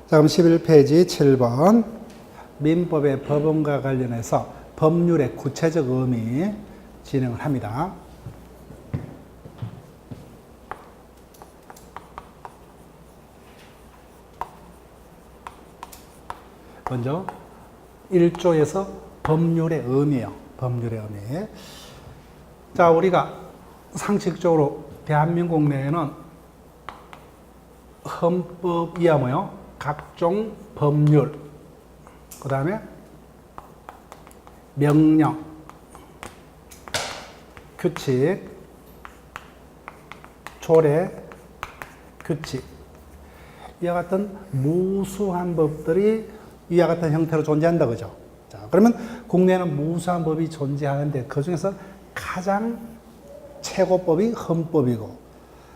자, 그럼 11페이지 7번. 민법의 법원과 관련해서 법률의 구체적 의미 진행을 합니다. 먼저 1조에서 법률의 의미예요. 법률의 의미. 자, 우리가 상식적으로 대한민국 내에는 헌법이야 뭐요? 각종 법률, 그 다음에 명령, 규칙, 조례, 규칙, 이와 같은 무수한 법들이 이와 같은 형태로 존재한다, 그죠? 자, 그러면 국내에는 무수한 법이 존재하는데 그 중에서 가장 최고법이 헌법이고,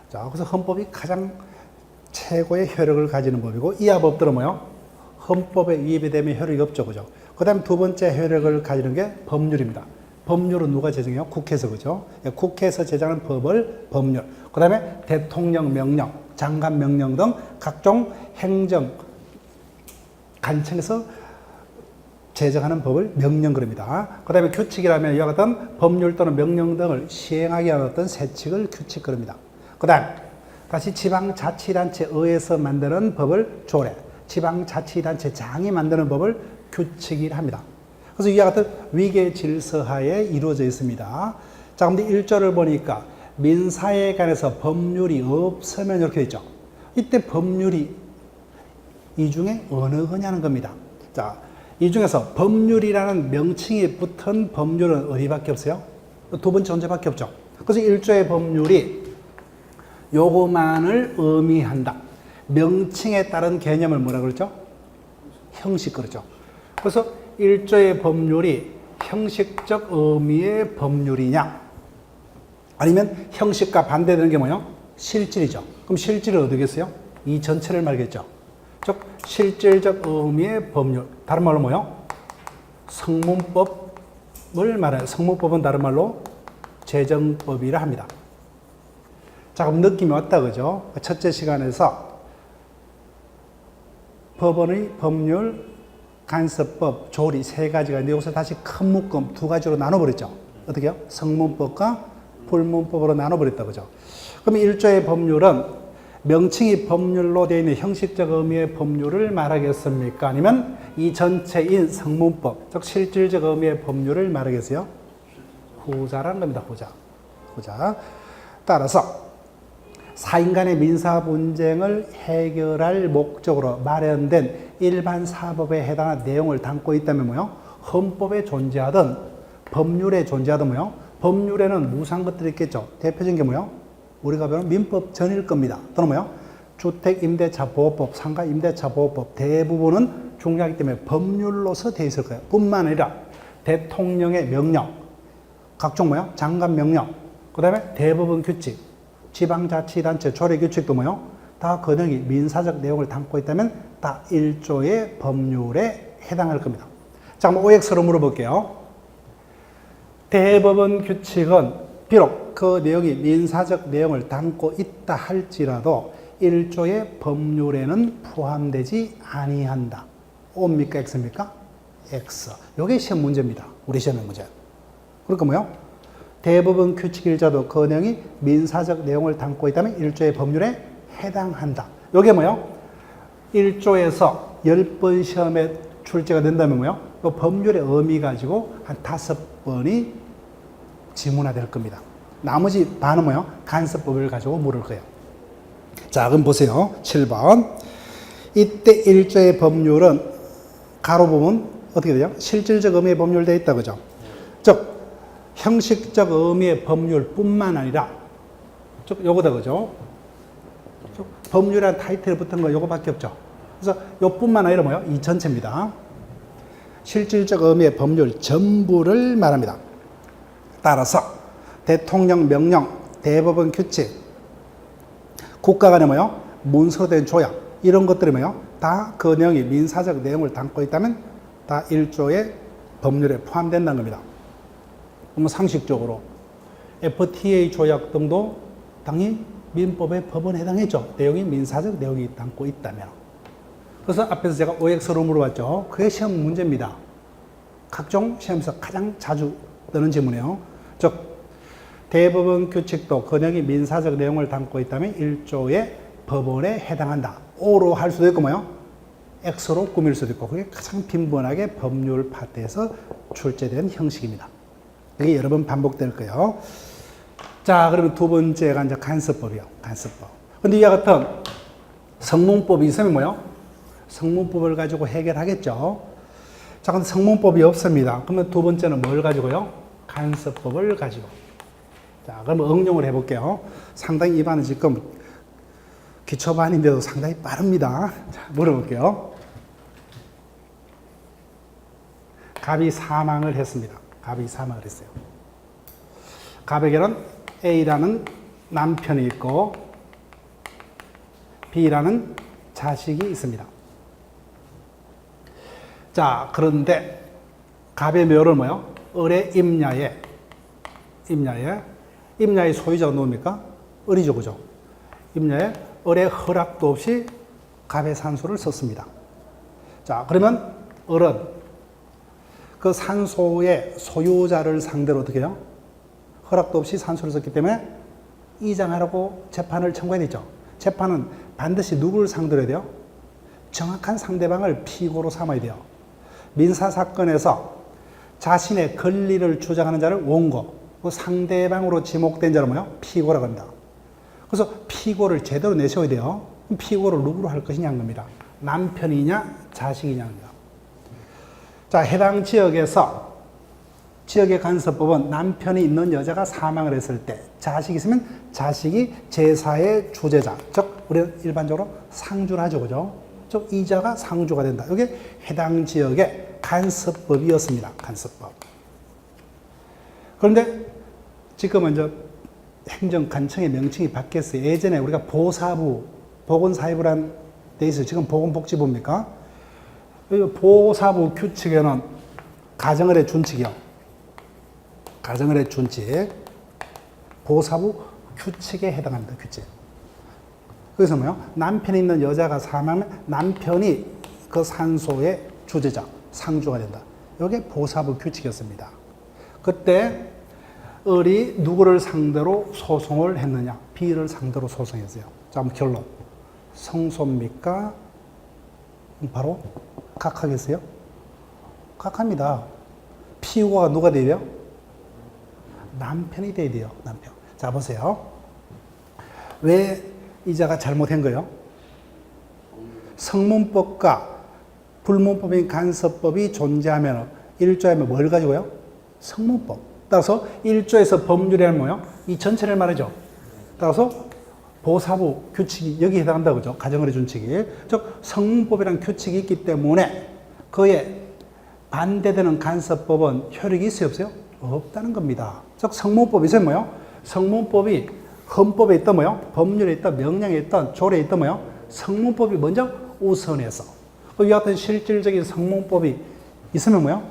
자, 그래서 헌법이 가장 최고의 효력을 가지는 법이고, 이하 법들은 뭐요? 헌법에 위배되면 효력이 없죠, 그죠? 그 다음에 두 번째 효력을 가지는 게 법률입니다. 법률은 누가 제정해요? 국회에서, 그죠? 국회에서 제정하는 법을 법률. 그 다음에 대통령 명령, 장관 명령 등 각종 행정 관청에서 제정하는 법을 명령 그럽니다. 그 다음에 규칙이라면 이와 같은 법률 또는 명령 등을 시행하기 위한 어떤 세칙을 규칙 그럽니다. 그 다음 다시 지방자치단체에 의해서 만드는 법을 조례, 지방자치단체장이 만드는 법을 규칙이라 합니다. 그래서 이와 같은 위계 질서하에 이루어져 있습니다. 자, 근데 1조를 보니까 민사에 관해서 법률이 없으면 이렇게 있죠. 이때 법률이 이 중에 어느 거냐는 겁니다. 자, 이 중에서 법률이라는 명칭이 붙은 법률은 어디밖에 없어요? 두 번째 존재밖에 없죠. 그래서 1조의 법률이 요거만을 의미한다. 명칭에 따른 개념을 뭐라 그러죠? 형식 그러죠. 그래서 1조의 법률이 형식적 의미의 법률이냐? 아니면 형식과 반대되는 게 뭐예요? 실질이죠. 그럼 실질은 어디겠어요? 이 전체를 말겠죠. 즉 실질적 의미의 법률. 다른 말로 뭐예요? 성문법을 말해요. 성문법은 다른 말로 제정법이라 합니다. 자, 그럼 느낌이 왔다, 그죠? 첫째 시간에서 법원의 법률, 간섭법, 조리 세 가지가 있는데 여기서 다시 큰 묶음 두 가지로 나눠버렸죠. 어떻게요? 성문법과 불문법으로 나눠버렸다, 그죠? 그럼 1조의 법률은 명칭이 법률로 되어 있는 형식적 의미의 법률을 말하겠습니까? 아니면 이 전체인 성문법, 즉 실질적 의미의 법률을 말하겠어요? 후자라는 겁니다, 후자. 따라서 사인 간의 민사 분쟁을 해결할 목적으로 마련된 일반 사법에 해당하는 내용을 담고 있다면 뭐요? 헌법에 존재하든 법률에 존재하든 뭐요? 법률에는 무수한 것들이 있겠죠. 대표적인 게 뭐요? 우리가 배우는 민법 전일 겁니다. 또는 뭐요? 주택임대차보호법, 상가임대차보호법 대부분은 중요하기 때문에 법률로서 되어 있을 거예요. 뿐만 아니라 대통령의 명령, 각종 뭐요? 장관 명령, 그 다음에 대법원 규칙, 지방자치단체 조례규칙도 뭐요? 다 그 내용이 민사적 내용을 담고 있다면 다 1조의 법률에 해당할 겁니다. 자, 한번 OX로 물어볼게요. 대법원 규칙은 비록 그 내용이 민사적 내용을 담고 있다 할지라도 1조의 법률에는 포함되지 아니한다. O입니까? X입니까? X. 이게 시험 문제입니다. 우리 시험의 문제. 그러니까 뭐요? 대법원 규칙일자도 그 내용이 민사적 내용을 담고 있다면 1조의 법률에 해당한다. 이게 뭐요? 1조에서 10번 시험에 출제가 된다면 뭐요? 또 법률의 의미 가지고 한 5번이 지문화될 겁니다. 나머지 반은 뭐요? 간섭법을 가지고 물을 거예요. 자, 그럼 보세요. 7번. 이때 1조의 법률은 가로 보면 어떻게 돼요? 실질적 의미의 법률 되어 있다, 그죠? 즉 형식적 의미의 법률뿐만 아니라 즉 요거다, 그죠? 법률이라는 타이틀 붙은 거 요거밖에 없죠. 그래서 요뿐만 아니라 뭐요? 이 전체입니다. 실질적 의미의 법률 전부를 말합니다. 따라서 대통령 명령, 대법원 규칙, 국가 간의 뭐요? 문서로 된 조약 이런 것들이 뭐요? 다 그 내용이 민사적 내용을 담고 있다면 다 1조의 법률에 포함된다는 겁니다. 그러면 상식적으로 FTA 조약 등도 당연히 민법의 법원에 해당했죠. 내용이 민사적 내용이 담고 있다면. 그래서 앞에서 제가 OX로 물어봤죠. 그게 시험 문제입니다. 각종 시험에서 가장 자주 뜨는 질문이에요. 즉, 대법원 규칙도 근형이 민사적 내용을 담고 있다면 1조의 법원에 해당한다. O로 할 수도 있고 뭐요? X로 꾸밀 수도 있고 그게 가장 빈번하게 법률 파트에서 출제된 형식입니다. 이게 여러 번 반복될 거예요. 자, 그러면 두 번째가 이제 간섭법이요. 간섭법. 근데 이와 같은 성문법이 있으면 뭐요? 성문법을 가지고 해결하겠죠. 자, 근데 성문법이 없습니다. 그러면 두 번째는 뭘 가지고요? 간섭법을 가지고. 자, 그럼 응용을 해볼게요. 상당히 이 반은 지금 기초반인데도 상당히 빠릅니다. 자, 물어볼게요. 갑이 사망을 했습니다. 갑이 사망을 했어요. 갑에게는 A라는 남편이 있고 B라는 자식이 있습니다. 자, 그런데 갑의 묘를 뭐요? 을의 임야의 소유자가 누굽니까? 을이죠, 그죠? 임야에 을의 허락도 없이 갑의 산소를 썼습니다. 자, 그러면 을은 그 산소의 소유자를 상대로 어떻게 해요? 허락도 없이 산소를 썼기 때문에 이장하라고 재판을 청구해야 되죠. 재판은 반드시 누구를 상대로 해야 돼요? 정확한 상대방을 피고로 삼아야 돼요. 민사사건에서 자신의 권리를 주장하는 자를 원고, 그 상대방으로 지목된 자를 뭐요? 피고라고 합니다. 그래서 피고를 제대로 내세워야 돼요. 피고를 누구로 할 것이냐 는 겁니다. 남편이냐 자식이냐 합니다. 자, 해당 지역에서 지역의 간섭법은 남편이 있는 여자가 사망을 했을 때 자식이 있으면 자식이 제사의 주제자, 즉 우리는 일반적으로 상주를 하죠, 그죠? 즉 이자가 상주가 된다. 이게 해당 지역의 간섭법이었습니다. 간섭법. 그런데 지금은 이제 행정관청의 명칭이 바뀌었어요. 예전에 우리가 보사부, 보건사회부란 데 있어요. 지금 보건복지부입니까? 보사부 규칙에는 가정의례 준칙이요. 가정의례 준칙. 보사부 규칙에 해당합니다. 규칙. 그래서 뭐요? 남편이 있는 여자가 사망하면 남편이 그 산소의 주제자, 상주가 된다. 이게 보사부 규칙이었습니다. 그때 을이 누구를 상대로 소송을 했느냐? B를 상대로 소송했어요. 자, 그럼 결론. 성소입니까? 바로 각하겠어요? 각합니다. 피고가 누가 돼야 돼요? 남편이 돼야 돼요. 남편. 자, 보세요. 왜 이자가 잘못한 거예요? 성문법과 불문법인 간섭법이 존재하면 1조하면 뭘 가지고요? 성문법. 따라서 1조에서 법률이란 뭐예요? 이 전체를 말하죠. 따라서 보사부 규칙이 여기에 해당한다고 그죠? 가정의례 준칙이. 즉 성문법이라는 규칙이 있기 때문에 그에 반대되는 간섭법은 효력이 있어요, 없어요? 없다는 겁니다. 즉 성문법이 있으면 뭐예요? 성문법이 헌법에 있던 뭐예요? 법률에 있던 명령에 있던 조례에 있던 뭐예요? 성문법이 먼저 우선해서 이와 같은 실질적인 성문법이 있으면 뭐예요?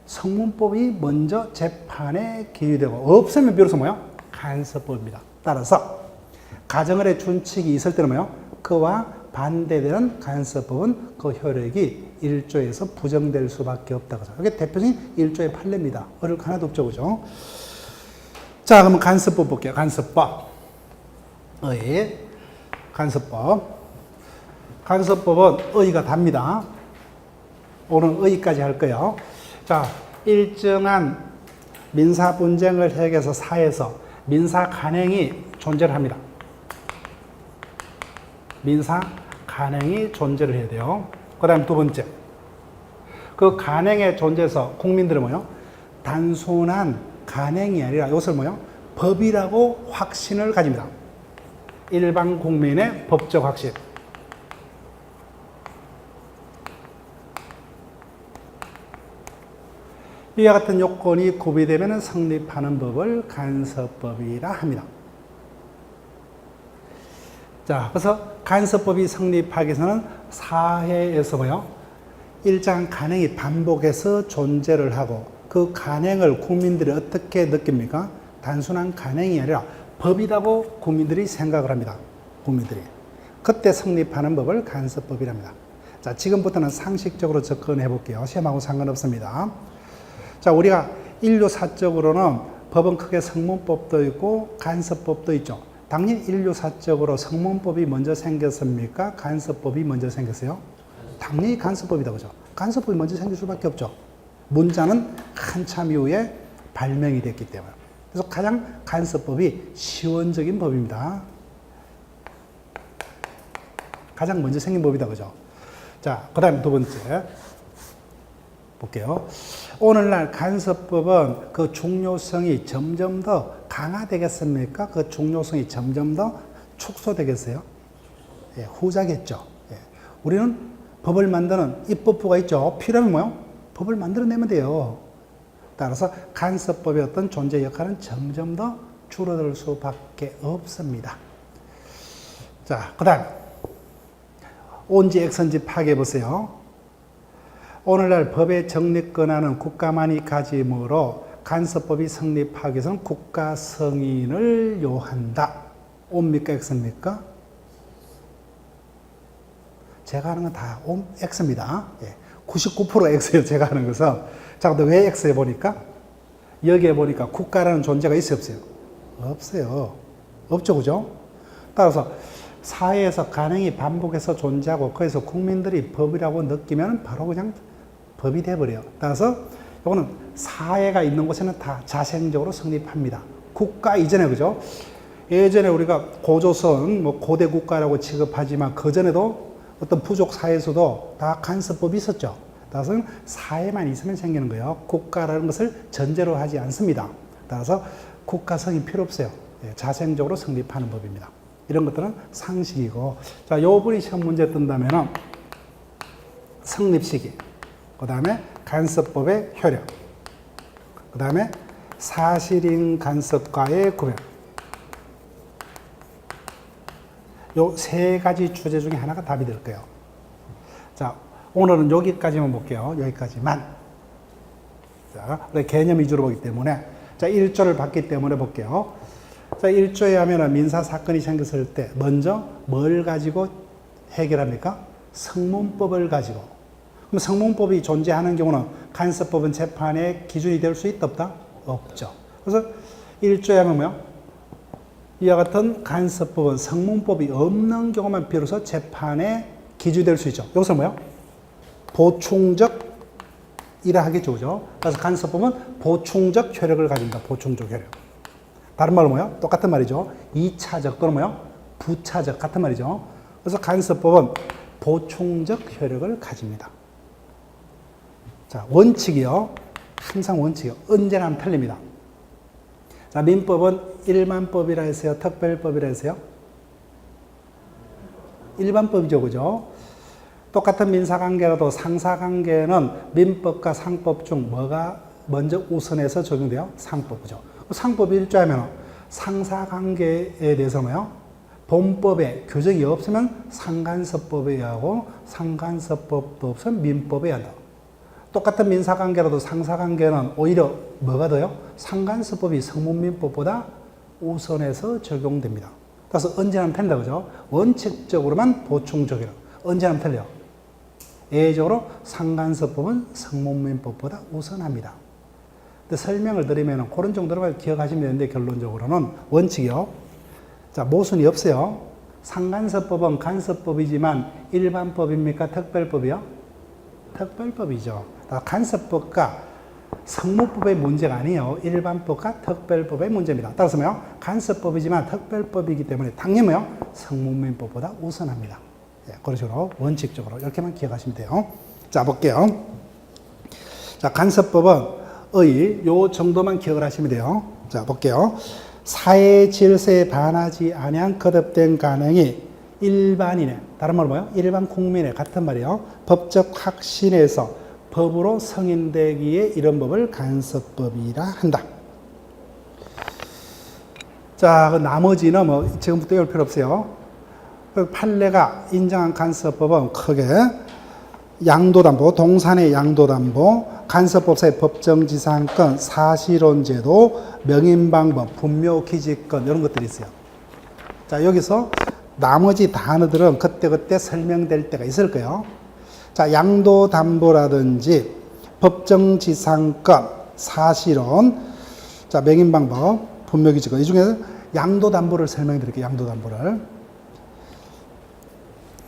성문법이 먼저 재판에 기유되고 없으면 비로소 뭐예요? 간섭법입니다. 따라서 가정의례 준칙이 있을 때는 뭐예요? 그와 반대되는 간섭법은 그 효력이 1조에서 부정될 수밖에 없다고 하죠. 이게 대표적인 1조의 판례입니다. 어려울 거 하나도 없죠, 그죠? 자, 그러면 간섭법 볼게요. 간섭법. 간섭법. 간섭법은 의의가 답니다. 오늘 의의까지 할 거예요. 자, 일정한 민사 분쟁을 해결해서 사회에서 민사 간행이 존재를 합니다. 민사 간행이 존재를 해야 돼요. 그 다음 두 번째. 그 간행의 존재에서 국민들은 뭐요? 단순한 간행이 아니라 이것을 뭐요? 법이라고 확신을 가집니다. 일반 국민의 법적 확신. 이와 같은 요건이 구비되면 성립하는 법을 간섭법이라 합니다. 자, 그래서 간섭법이 성립하기 위해서는 사회에서 뭐요? 일정한 간행이 반복해서 존재를 하고 그 간행을 국민들이 어떻게 느낍니까? 단순한 간행이 아니라 법이라고 국민들이 생각을 합니다. 국민들이. 그때 성립하는 법을 간섭법이랍니다. 자, 지금부터는 상식적으로 접근해 볼게요. 시험하고 상관없습니다. 자, 우리가 인류사적으로는 법은 크게 성문법도 있고 간섭법도 있죠. 당연히 인류사적으로 성문법이 먼저 생겼습니까? 간섭법이 먼저 생겼어요? 당연히 간섭법이다, 그죠? 간섭법이 먼저 생길 수밖에 없죠. 문자는 한참 이후에 발명이 됐기 때문에. 그래서 가장 간섭법이 시원적인 법입니다. 가장 먼저 생긴 법이다, 그죠? 자, 그 다음에 두 번째. 볼게요. 오늘날 간섭법은 그 중요성이 점점 더 강화되겠습니까? 그 중요성이 점점 더 축소되겠어요? 예, 후자겠죠. 예. 우리는 법을 만드는 입법부가 있죠. 필요하면 뭐요? 법을 만들어내면 돼요. 따라서 간섭법의 어떤 존재 역할은 점점 더 줄어들 수밖에 없습니다. 자, 그 다음 온지 X인지 파악해 보세요. 오늘날 법의 정립권한은 국가만이 가지므로 간섭법이 성립하기 위해서는 국가 승인을 요한다. 옵니까 X입니까? 제가 하는 건 다 X입니다. 예, 99% X예요. 제가 하는 것은. 자, 근데 왜 X에 보니까? 여기에 보니까 국가라는 존재가 있어요, 없어요? 없어요. 없죠, 그죠? 따라서 사회에서 간행이 반복해서 존재하고 거기서 국민들이 법이라고 느끼면 바로 그냥 법이 돼버려요. 따라서 이거는 사회가 있는 곳에는 다 자생적으로 성립합니다. 국가 이전에, 그죠? 예전에 우리가 고조선, 뭐 고대 국가라고 취급하지만 그전에도 어떤 부족 사회에서도 다 간섭법이 있었죠. 따라서 사회만 있으면 생기는 거예요. 국가라는 것을 전제로 하지 않습니다. 따라서 국가성이 필요 없어요. 자생적으로 성립하는 법입니다. 이런 것들은 상식이고, 자, 요 분이 시험 문제 뜬다면 성립 시기, 그 다음에 간섭법의 효력, 그 다음에 사실인 간섭과의 구별, 요 세 가지 주제 중에 하나가 답이 될 거예요. 자, 오늘은 여기까지만 볼게요. 여기까지만. 자, 우리 개념 위주로 보기 때문에, 자, 1조를 봤기 때문에 볼게요. 자, 1조에 하면은 민사 사건이 생겼을 때 먼저 뭘 가지고 해결합니까? 성문법을 가지고. 그럼 성문법이 존재하는 경우는 간섭법은 재판의 기준이 될 수 있다, 없다? 없죠. 그래서 1조에 하면 뭐요? 이와 같은 간섭법은 성문법이 없는 경우만 비로소 재판의 기준이 될 수 있죠. 여기서 뭐요? 보충적 이라 하겠죠, 그죠? 그래서 간섭법은 보충적 효력을 가진다. 보충적 효력. 다른 말로 뭐요? 똑같은 말이죠. 2차적 또는 뭐요? 부차적 같은 말이죠. 그래서 간섭법은 보충적 효력을 가집니다. 자, 원칙이요. 항상 원칙이요. 언제나 틀립니다. 자, 민법은 일반법이라 했어요? 특별법이라 했어요? 일반법이죠, 그죠? 똑같은 민사관계라도 상사관계는 민법과 상법 중 뭐가 먼저 우선해서 적용돼요? 상법, 그죠? 상법 1조하면 상사관계에 대해서 뭐요? 본법에 규정이 없으면 상간섭법에 의하고 상간섭법도 없으면 민법에 의한다. 똑같은 민사관계라도 상사관계는 오히려 뭐가 더요? 상간섭법이 성문민법보다 우선해서 적용됩니다. 그래서 언제나 틀린다, 그죠? 원칙적으로만 보충적이라. 언제나 틀려. 예외적으로 상간섭법은 성문민법보다 우선합니다. 근데 설명을 드리면 그런 정도로만 기억하시면 되는데 결론적으로는 원칙이요. 자, 모순이 없어요. 상간섭법은 간섭법이지만 일반법입니까? 특별법이요? 특별법이죠. 간섭법과 성문법의 문제가 아니에요. 일반법과 특별법의 문제입니다. 따라서 뭐요? 간섭법이지만 특별법이기 때문에 당연히 뭐요? 성문민법보다 우선합니다. 예, 그런 식으로 원칙적으로 이렇게만 기억하시면 돼요. 자, 볼게요. 자, 간섭법은 요 정도만 기억을 하시면 돼요. 자, 볼게요. 사회 질서에 반하지 아니한 거듭된 가능이 일반인의, 다른 말로 뭐요? 일반 국민의 같은 말이에요. 법적 확신에서 법으로 성인되기에 이런 법을 간섭법이라 한다. 자, 그 나머지는 뭐 지금부터 외울 필요 없어요. 그 판례가 인정한 간섭법은 크게 양도담보, 동산의 양도담보, 간섭법사의 법정지상권, 사실혼제도, 명인방법, 분묘기지권 이런 것들이 있어요. 자, 여기서 나머지 단어들은 그때그때 설명될 때가 있을 거예요. 자, 양도담보라든지 법정지상권, 사실혼, 자, 명인방법, 분묘기지권. 이 중에서 양도담보를 설명해 드릴게요. 양도담보를.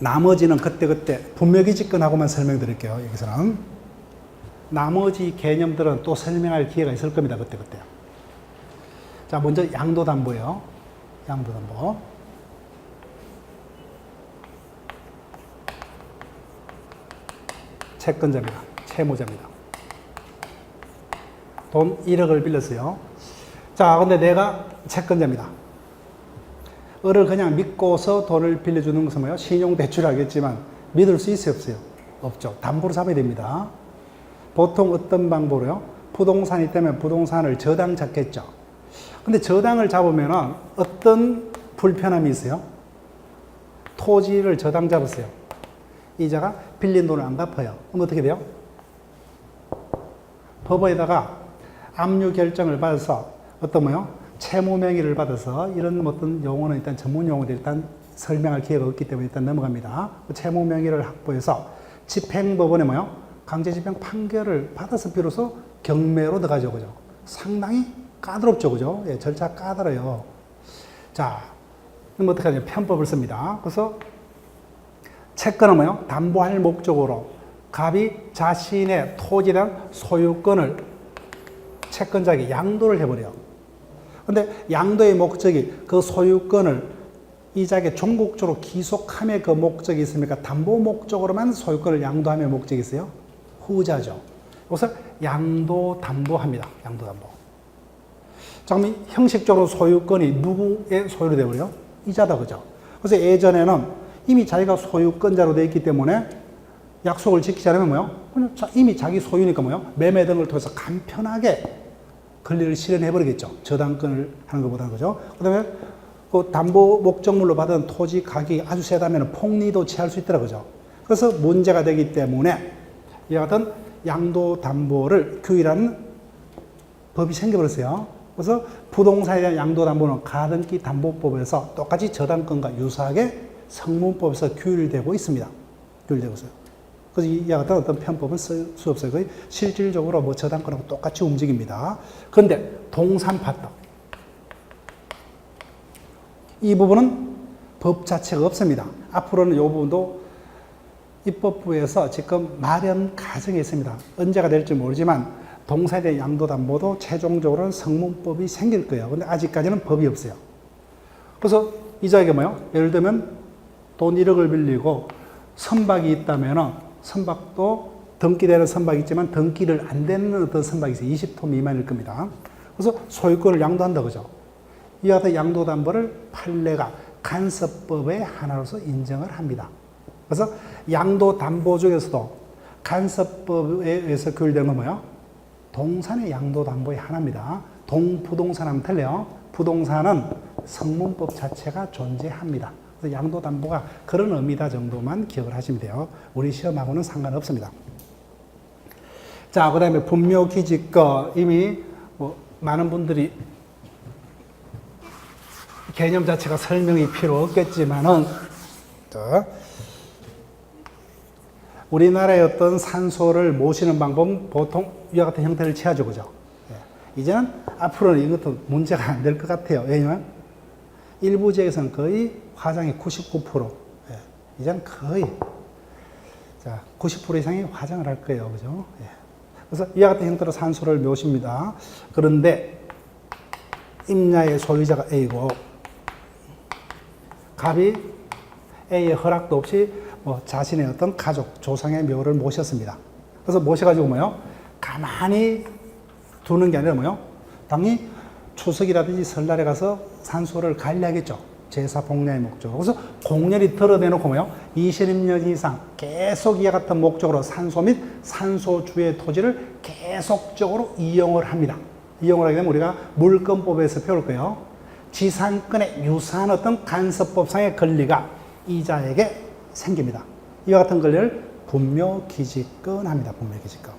나머지는 그때그때 분묘기지권하고만 설명해 드릴게요. 여기서는. 나머지 개념들은 또 설명할 기회가 있을 겁니다. 그때그때. 자, 먼저 양도담보요. 양도담보. 채권자입니다. 채무자입니다. 돈 1억을 빌렸어요. 자, 근데 내가 채권자입니다. 을을 그냥 믿고서 돈을 빌려주는 것은 뭐예요? 신용대출 하겠지만 믿을 수 있어요? 없어요? 없죠. 담보로 잡아야 됩니다. 보통 어떤 방법으로요? 부동산이 있다면 부동산을 저당 잡겠죠. 근데 저당을 잡으면 어떤 불편함이 있어요? 토지를 저당 잡았어요. 이자가 빌린 돈을 안 갚아요. 그럼 어떻게 돼요? 법원에다가 압류 결정을 받아서 어떤 뭐요? 채무 명의를 받아서 이런 어떤 용어는 일단 전문 용어들 일단 설명할 기회가 없기 때문에 일단 넘어갑니다. 채무 명의를 확보해서 집행법원에 뭐요? 강제집행 판결을 받아서 비로소 경매로 들어가죠. 그죠? 상당히 까다롭죠. 그죠? 예, 절차 까다로워요. 자, 그럼 어떻게 하냐? 편법을 씁니다. 그래서 채권은 뭐요? 담보할 목적으로 갑이 자신의 토지에 대한 소유권을 채권자에게 양도를 해버려요. 근데 양도의 목적이 그 소유권을 이자에게 종국적으로 기속함의 그 목적이 있습니까? 담보 목적으로만 소유권을 양도함의 목적이 있어요? 후자죠. 그래서 양도담보합니다. 양도담보. 자, 그럼 형식적으로 소유권이 누구의 소유로 되어버려요? 이자다. 그죠? 그래서 예전에는 이미 자기가 소유권자로 되어 있기 때문에 약속을 지키지 않으면 뭐요? 이미 자기 소유니까 뭐요? 매매 등을 통해서 간편하게 권리를 실현해버리겠죠. 저당권을 하는 것보다는. 그죠? 그 다음에 그 담보 목적물로 받은 토지 가격이 아주 세다면 폭리도 취할 수 있더라. 그죠? 그래서 문제가 되기 때문에 이와 같은 양도담보를 규율하는 법이 생겨버렸어요. 그래서 부동산에 대한 양도담보는 가등기 담보법에서 똑같이 저당권과 유사하게 성문법에서 규율되고 있습니다. 규율되고 있어요. 그래서 이와 같은 어떤 편법은 쓸 수 없어요. 거의 실질적으로 뭐 저당권하고 똑같이 움직입니다. 그런데 동산파터. 이 부분은 법 자체가 없습니다. 앞으로는 이 부분도 입법부에서 지금 마련 과정에 있습니다. 언제가 될지 모르지만 동산에 대한 양도담보도 최종적으로는 성문법이 생길 거예요. 근데 아직까지는 법이 없어요. 그래서 이자에게 뭐요? 예를 들면 돈 1억을 빌리고 선박이 있다면 선박도 등기되는 선박이 있지만 등기를 안 되는 어떤 선박이 있어요. 20톤 미만일 겁니다. 그래서 소유권을 양도한다. 그죠? 이와 같은 양도담보를 판례가 간섭법의 하나로서 인정을 합니다. 그래서 양도담보 중에서도 간섭법에 의해서 규율되는 건 뭐예요? 동산의 양도담보의 하나입니다. 동부동산하면 틀려요. 부동산은 성문법 자체가 존재합니다. 그래서 양도담보가 그런 의미다 정도만 기억을 하시면 돼요. 우리 시험하고는 상관없습니다. 자, 그 다음에 분묘기지권. 이미 뭐 많은 분들이 개념 자체가 설명이 필요 없겠지만은, 우리나라의 어떤 산소를 모시는 방법은 보통 이와 같은 형태를 취하죠. 그죠? 예. 이제는 앞으로는 이것도 문제가 안 될 것 같아요. 왜냐면 일부 지역에서는 거의 화장이 99%. 예. 이제는 거의, 자, 90% 이상이 화장을 할 거예요. 그죠? 예. 그래서 이와 같은 형태로 산소를 모십니다. 그런데 임야의 소유자가 A고, 갑이 A의 허락도 없이 뭐 자신의 어떤 가족, 조상의 묘를 모셨습니다. 그래서 모셔가지고 뭐요? 가만히 두는 게 아니라 뭐요? 당연히 추석이라든지 설날에 가서 산소를 관리하겠죠. 제사 복례의 목적으로. 그래서 공연히 덜어내놓고 뭐요? 20년 이상 계속 이와 같은 목적으로 산소 및 산소주의 토지를 계속적으로 이용을 합니다. 이용을 하게 되면 우리가 물권법에서 배울 거예요. 지상권에 유사한 어떤 간섭법상의 권리가 이자에게 생깁니다. 이와 같은 권리를 분묘기지권 합니다. 분묘기지권.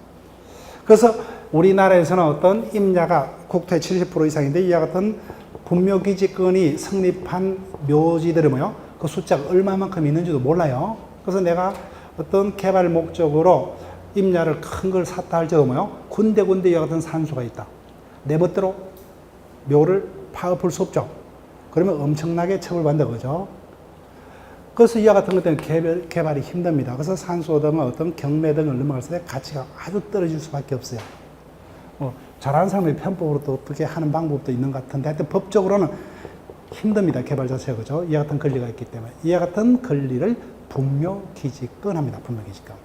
그래서 우리나라에서는 어떤 임야가 국토의 70% 이상인데 이와 같은 분묘기지권이 성립한 묘지들이 뭐요? 그 숫자가 얼마만큼 있는지도 몰라요. 그래서 내가 어떤 개발 목적으로 임야를 큰 걸 샀다 할지라도 뭐요? 군데군데 이와 같은 산소가 있다. 내 멋대로 묘를 파업할 수 없죠. 그러면 엄청나게 처벌받는다 그죠. 그래서 이와 같은 것들은 개발이 힘듭니다. 그래서 산소 등은 어떤 경매 등을 넘어갔을 때 가치가 아주 떨어질 수밖에 없어요. 잘하는 사람의 편법으로 또 어떻게 하는 방법도 있는 것 같은데 하여튼 법적으로는 힘듭니다. 개발 자체가 그죠. 이와 같은 권리가 있기 때문에 이와 같은 권리를 분묘기지권합니다. 분묘기지권.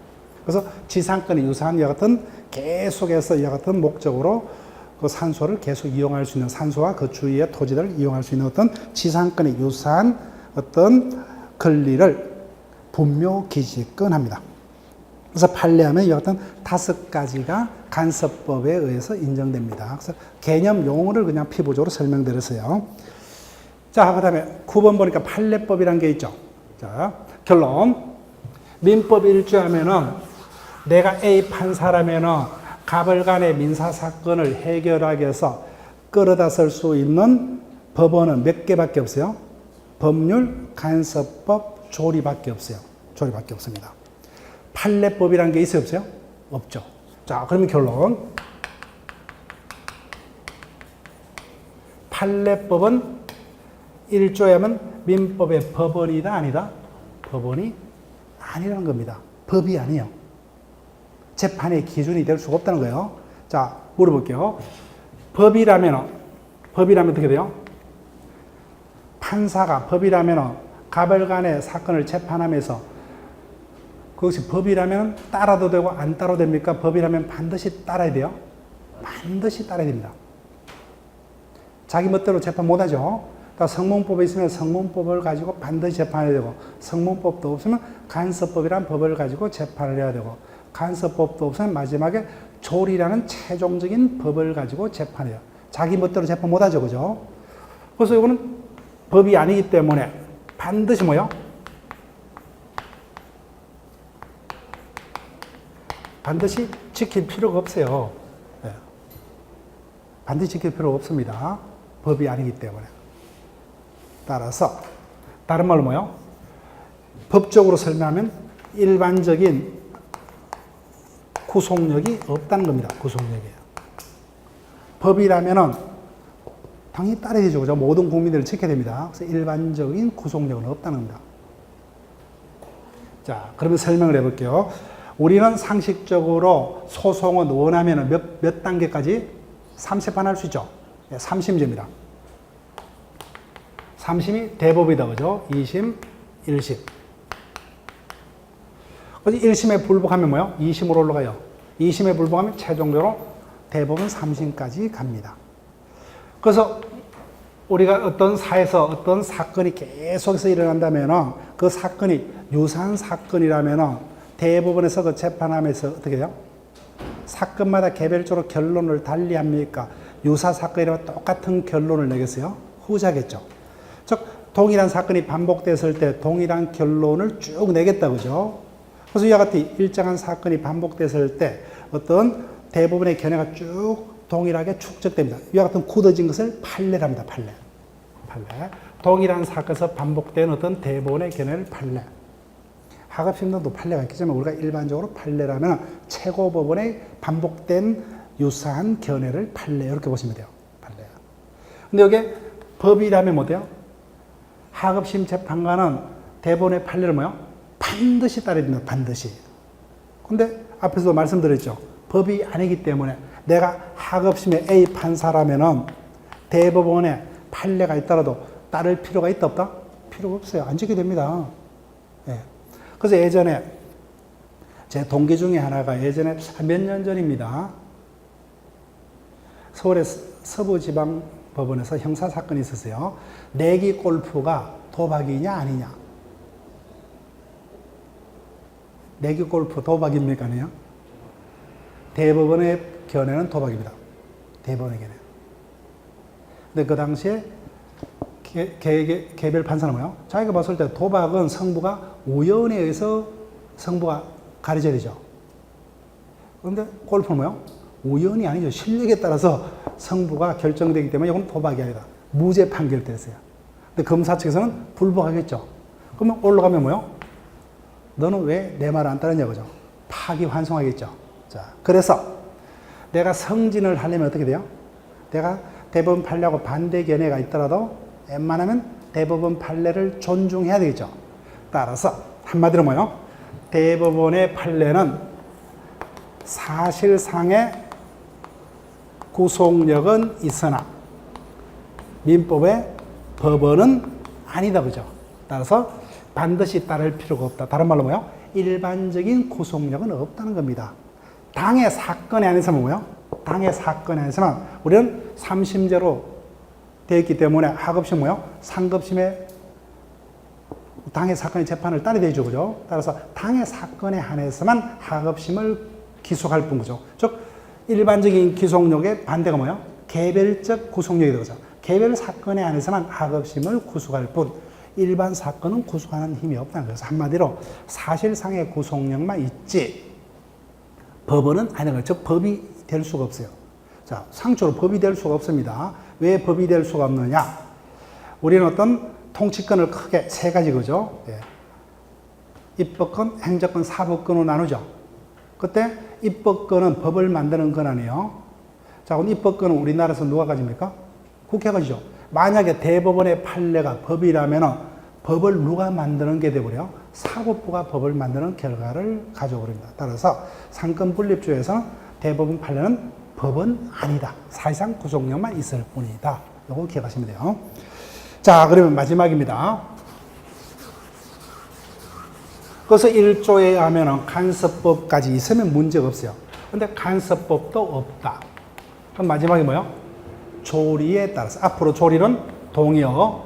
그래서 지상권이 유사한 이와 같은 계속해서 이와 같은 목적으로 그 산소를 계속 이용할 수 있는 산소와 그 주위의 토지를 이용할 수 있는 어떤 지상권이 유사한 어떤 권리를 분묘기지권합니다. 그래서 판례하면 이와 같은 5가지가 간섭법에 의해서 인정됩니다. 그래서 개념 용어를 그냥 피부적으로 설명드렸어요. 자, 그 다음에 9번 보니까 판례법이라는 게 있죠. 자, 결론. 민법 1조하면은 내가 A 판사라면은 갑을 간의 민사사건을 해결하기 위해서 끌어다 쓸 수 있는 법원은 몇 개밖에 없어요? 법률, 간섭법, 조리밖에 없어요. 조리밖에 없습니다. 판례법이라는 게 있어요, 없어요? 없죠. 자, 그러면 결론. 판례법은 1조에 하면 민법의 법원이다, 아니다? 법원이 아니라는 겁니다. 법이 아니에요. 재판의 기준이 될 수가 없다는 거예요. 자, 물어볼게요. 법이라면 어떻게 돼요? 판사가 법이라면 갑을 간의 사건을 재판하면서 그것이 법이라면 따라도 되고 안 따라도 됩니까? 법이라면 반드시 따라야 돼요. 반드시 따라야 됩니다. 자기 멋대로 재판 못하죠. 그러니까 성문법이 있으면 성문법을 가지고 반드시 재판해야 되고 성문법도 없으면 간섭법이란 법을 가지고 재판을 해야 되고 간섭법도 없으면 마지막에 조리라는 최종적인 법을 가지고 재판해요. 자기 멋대로 재판 못하죠. 그죠? 그래서 이거는 법이 아니기 때문에 반드시 뭐요? 반드시 지킬 필요가 없어요. 네. 반드시 지킬 필요가 없습니다. 법이 아니기 때문에. 따라서 다른 말로 뭐요? 법적으로 설명하면 일반적인 구속력이 없다는 겁니다. 구속력이. 법이라면은 당연히 따라야 되죠. 그죠? 모든 국민들을 지켜야 됩니다. 그래서 일반적인 구속력은 없다는 겁니다. 자, 그러면 설명을 해볼게요. 우리는 상식적으로 소송은 원하면 몇 단계까지? 3세판 할 수 있죠. 3심제입니다. 3심이 대법이다. 그죠? 2심, 1심. 그래서 1심에 불복하면 뭐요? 2심으로 올라가요. 2심에 불복하면 최종적으로 대법은 3심까지 갑니다. 그래서 우리가 어떤 사에서 어떤 사건이 계속해서 일어난다면 그 사건이 유사한 사건이라면 대법원에서 그 재판하면서 어떻게 해요? 사건마다 개별적으로 결론을 달리합니까? 유사 사건이라면 똑같은 결론을 내겠어요? 후자겠죠. 즉 동일한 사건이 반복됐을 때 동일한 결론을 쭉 내겠다 그죠? 그래서 이와 같이 일정한 사건이 반복됐을 때 어떤 대부분의 견해가 쭉 동일하게 축적됩니다. 이와 같은 굳어진 것을 판례랍니다. 판례. 동일한 사건에서 반복된 어떤 대부분의 견해를 판례. 하급심등도 판례가 있겠지만 우리가 일반적으로 판례라면 최고법원의 반복된 유사한 견해를 판례 이렇게 보시면 돼요. 판례. 근데 여기 법이라면 뭐돼요? 하급심 재판관은 대법원의 판례를 뭐요? 반드시 따라야 됩니다. 반드시. 근데 앞에서도 말씀드렸죠. 법이 아니기 때문에 내가 하급심의 A 판사라면은 대법원에 판례가 있더라도 따를 필요가 있다 없다? 필요가 없어요. 안 지켜야 됩니다. 예. 그래서 예전에 제 동기 중에 하나가 예전에 몇 년 전입니다. 서울의 서부지방법원에서 형사사건이 있었어요. 내기 골프가 도박이냐 아니냐. 내기 골프 도박입니까? 아니요? 대법원의 견해는 도박입니다. 대법원의 견해. 근데 그 당시에 개별 판사는 뭐예요? 자기가 봤을 때 도박은 성부가 우연에 의해서 성부가 가려져야 되죠. 그런데 골프는 뭐예요? 우연이 아니죠. 실력에 따라서 성부가 결정되기 때문에 이건 도박이 아니다. 무죄 판결됐어요. 근데 검사 측에서는 불복하겠죠. 그러면 올라가면 뭐예요? 너는 왜 내 말을 안 따르냐 그죠? 파기환송하겠죠. 자, 그래서 내가 승진을 하려면 어떻게 돼요? 내가 대법원 판례하고 반대 견해가 있더라도 웬만하면 대법원 판례를 존중해야 되겠죠. 따라서 한마디로 뭐요? 대법원의 판례는 사실상의 구속력은 있으나 민법의 법원은 아니다 그죠? 따라서 반드시 따를 필요가 없다. 다른 말로 뭐요? 일반적인 구속력은 없다는 겁니다. 당의 사건에 한해서는 뭐요? 당의 사건에 한해서는 우리는 3심제로 되어 있기 때문에 하급심 뭐요? 상급심에 당의 사건의 재판을 따르게 되죠. 그죠? 따라서 당의 사건에 한해서만 하급심을 기소할 뿐 거죠. 즉 일반적인 기속력의 반대가 뭐요? 개별적 구속력이 되죠. 개별 사건에 한해서만 하급심을 구속할 뿐 일반 사건은 구속하는 힘이 없다는 거죠. 한마디로 사실상의 구속력만 있지 법원은 아니라는 거죠. 즉 법이 될 수가 없어요. 자, 상초로 법이 될 수가 없습니다. 왜 법이 될 수가 없느냐? 우리는 어떤 통치권을 크게 세 가지 거죠. 예. 입법권, 행정권, 사법권으로 나누죠. 그때 입법권은 법을 만드는 건 아니에요. 자, 그럼 입법권은 우리나라에서 누가 가집니까? 국회가 가지죠. 만약에 대법원의 판례가 법이라면 법을 누가 만드는 게 되버려? 사법부가 법을 만드는 결과를 가져오립니다. 따라서 상권분립주의에서는 대법원 판례는 법은 아니다. 사실상 구속력만 있을 뿐이다. 이거 기억하시면 돼요. 자, 그러면 마지막입니다. 그래서 1조에 하면 간섭법까지 있으면 문제가 없어요. 근데 간섭법도 없다. 그럼 마지막이 뭐예요? 조리에 따라서. 앞으로 조리는 동의어,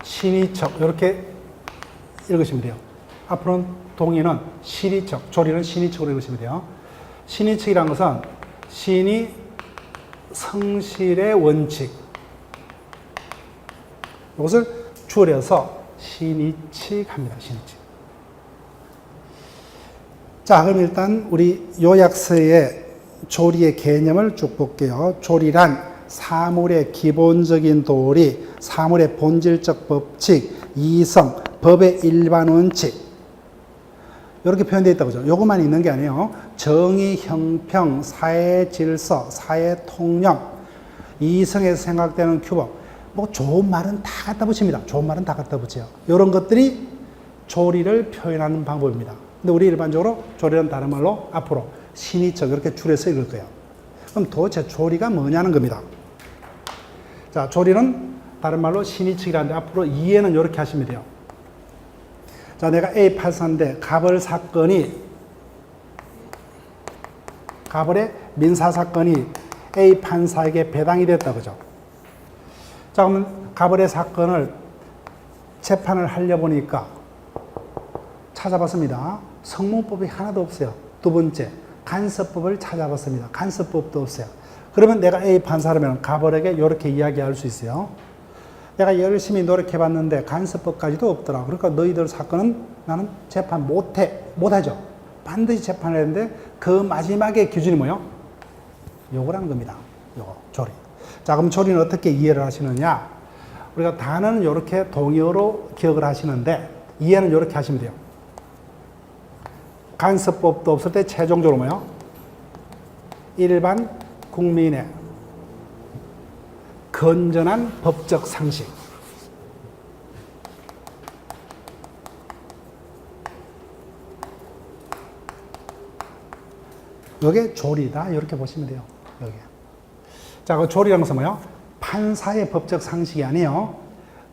신의척 이렇게 읽으시면 돼요. 앞으로는 동의는 신의척, 조리는 신의척으로 읽으시면 돼요. 신의척이라는 것은 신이 성실의 원칙. 이것을 줄여서 신의칙합니다. 신의칙. 자, 그럼 일단 우리 요약서의 조리의 개념을 쭉 볼게요. 조리란 사물의 기본적인 도리, 사물의 본질적 법칙, 이성, 법의 일반 원칙 이렇게 표현되어 있다고 하죠. 요것만 있는 게 아니에요. 정의, 형평, 사회 질서, 사회 통념, 이성에서 생각되는 규범 뭐 좋은 말은 다 갖다 붙입니다. 좋은 말은 다 갖다 붙여요. 이런 것들이 조리를 표현하는 방법입니다. 근데 우리 일반적으로 조리는 다른 말로 앞으로 신의척 이렇게 줄여서 읽을 거예요. 그럼 도대체 조리가 뭐냐는 겁니다. 자, 조리는 다른 말로 신의척이라는데 앞으로 이해는 이렇게 하시면 돼요. 자, 내가 A 판사인데 가벌의 민사사건이 A 판사에게 배당이 됐다 그죠? 자, 그러면 가벌의 사건을 재판을 하려 보니까 찾아봤습니다. 성문법이 하나도 없어요. 두 번째, 간섭법을 찾아봤습니다. 간섭법도 없어요. 그러면 내가 A 판사라면 가벌에게 이렇게 이야기할 수 있어요. 내가 열심히 노력해봤는데 간섭법까지도 없더라. 그러니까 너희들 사건은 나는 재판 못하죠. 반드시 재판해야 되는데 그 마지막에 기준이 뭐예요? 요거라는 겁니다. 요거, 조리. 자, 그럼 조리는 어떻게 이해를 하시느냐? 우리가 단어는 이렇게 동의어로 기억을 하시는데 이해는 이렇게 하시면 돼요. 간섭법도 없을 때 최종적으로 뭐예요? 일반 국민의 건전한 법적 상식. 이게 조리다. 이렇게 보시면 돼요. 여기. 자, 그 조리라는 것은 뭐예요? 판사의 법적 상식이 아니에요.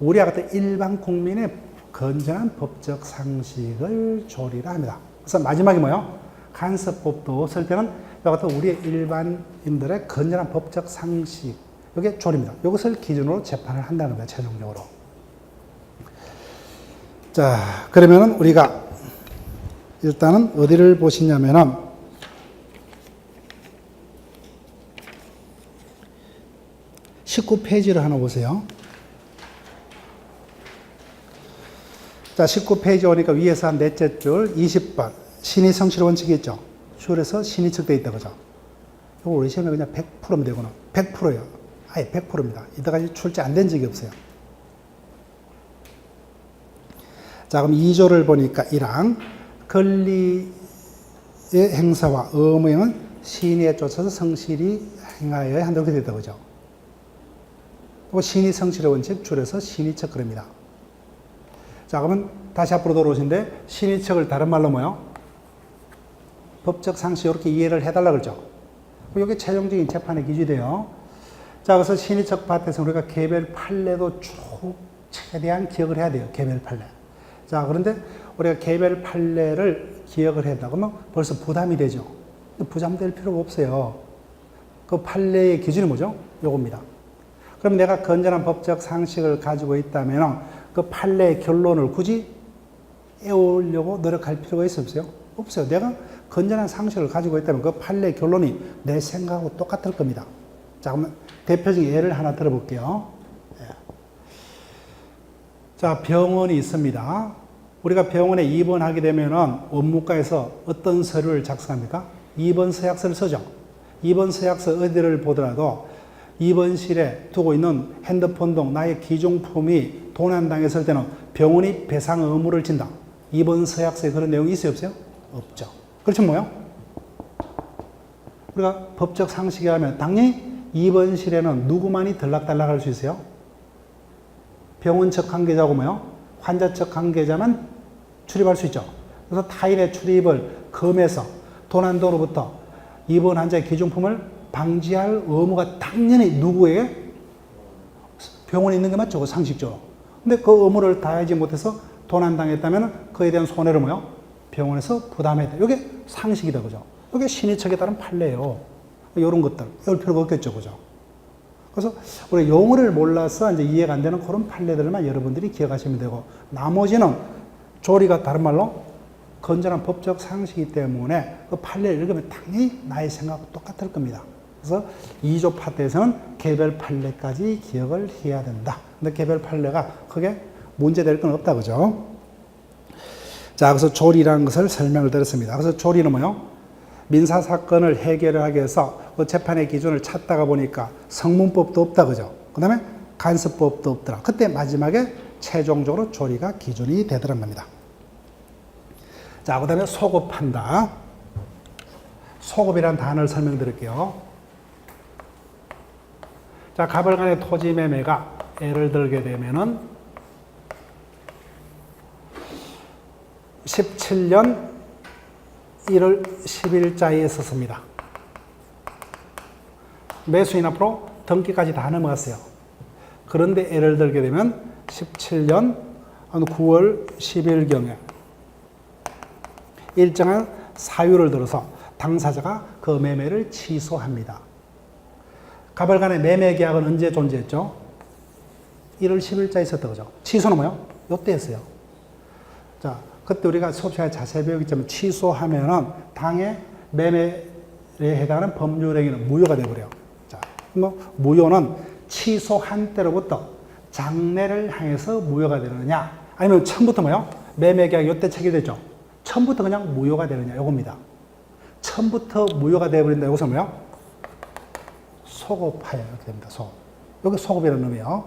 우리와 같은 일반 국민의 건전한 법적 상식을 조리라 합니다. 그래서 마지막이 뭐예요? 간섭법도 없을 때는 이와 같은 우리의 일반인들의 건전한 법적 상식. 이게 조리입니다. 이것을 기준으로 재판을 한다는 거예요. 최종적으로. 자, 그러면은 우리가 일단은 어디를 보시냐면은 19페이지를 하나 보세요. 자, 19페이지 오니까 위에서 한 넷째 줄 20번. 신의 성실 원칙이 있죠. 줄에서 신의척 되어 있다, 그죠? 이거 우리 시험에 그냥 100%면 되구나. 100%예요. 아예 100%입니다. 이때까지 출제 안 된 적이 없어요. 자, 그럼 2조를 보니까 1항 권리의 행사와 의무행은 신의에 쫓아서 성실히 행하여야 한다고 그렇게 됐다 그죠? 또 신의 성실의 원칙 줄여서 신의척 그럽니다. 자, 그러면 다시 앞으로 돌아오신데 신의척을 다른 말로 뭐요? 법적 상식 이렇게 이해를 해달라 그러죠. 이게 최종적인 재판의 기준이 돼요. 자, 그래서 신의척 파트에서 우리가 개별 판례도 쭉 최대한 기억을 해야 돼요. 개별 판례. 자, 그런데 우리가 개별 판례를 기억을 했다 그러면 벌써 부담이 되죠. 부담될 필요가 없어요. 그 판례의 기준이 뭐죠? 요겁니다. 그럼 내가 건전한 법적 상식을 가지고 있다면 그 판례의 결론을 굳이 애우려고 노력할 필요가 있어요? 없어요. 내가 건전한 상식을 가지고 있다면 그 판례의 결론이 내 생각하고 똑같을 겁니다. 자, 그러면 대표적인 예를 하나 들어볼게요. 자, 병원이 있습니다. 우리가 병원에 입원하게 되면은 원무과에서 어떤 서류를 작성합니까? 입원 서약서를 쓰죠. 입원 서약서 어디를 보더라도 입원실에 두고 있는 핸드폰 등 나의 기종품이 도난당했을 때는 병원이 배상 의무를 진다. 입원 서약서에 그런 내용이 있어요, 없어요? 없죠. 그렇죠, 뭐요? 우리가 법적 상식에 하면 당연히 입원실에는 누구만이 들락달락할 수 있어요? 병원 측 관계자고 뭐요? 환자 측 관계자만 출입할 수 있죠. 그래서 타인의 출입을 금해서 도난도로부터 입원 환자의 기종품을 방지할 의무가 당연히 누구에게? 병원에 있는 게 맞죠, 상식적으로. 근데 그 의무를 다하지 못해서 도난당했다면 그에 대한 손해를 뭐요? 병원에서 부담해야 돼. 이게 상식이다, 그죠? 이게 신의척에 따른 판례예요. 이런 것들, 이럴 필요가 없겠죠, 그죠? 그래서 우리 용어를 몰라서 이제 이해가 안 되는 그런 판례들만 여러분들이 기억하시면 되고, 나머지는 조리가 다른 말로 건전한 법적 상식이기 때문에 그 판례를 읽으면 당연히 나의 생각하고 똑같을 겁니다. 그래서 2조 파트에서는 개별 판례까지 기억을 해야 된다. 근데 개별 판례가 크게 문제될 건 없다, 그죠? 자, 그래서 조리라는 것을 설명을 드렸습니다. 그래서 조리는 뭐요? 민사사건을 해결하기 위해서 그 재판의 기준을 찾다가 보니까 성문법도 없다, 그죠? 그 다음에 간섭법도 없더라. 그때 마지막에 최종적으로 조리가 기준이 되더란 겁니다. 자, 그 다음에 소급한다. 소급이라는 단어를 설명드릴게요. 자, 가벌간의 토지 매매가 예를 들게 되면은 17년 1월 10일자에 있었습니다. 매수인 앞으로 등기까지 다 넘어갔어요. 그런데 예를 들게 되면 17년 9월 10일경에 일정한 사유를 들어서 당사자가 그 매매를 취소합니다. 가벌간의 매매 계약은 언제 존재했죠? 1월 10일자에 있었던 거죠. 취소는 뭐요? 요때 했어요. 자, 그때 우리가 수업 시간에 자세히 배우겠지만 취소하면은 당해 매매에 해당하는 법률행위는 무효가 되어버려요. 자, 뭐 무효는 취소한 때로부터 장래를 향해서 무효가 되느냐, 아니면 처음부터 뭐요? 매매 계약이 요때 체결됐죠. 처음부터 그냥 무효가 되느냐, 요겁니다. 처음부터 무효가 되어버린다. 여기서 뭐요? 소급하여 이렇게 됩니다. 소급. 여기 소급이라는 놈이에요.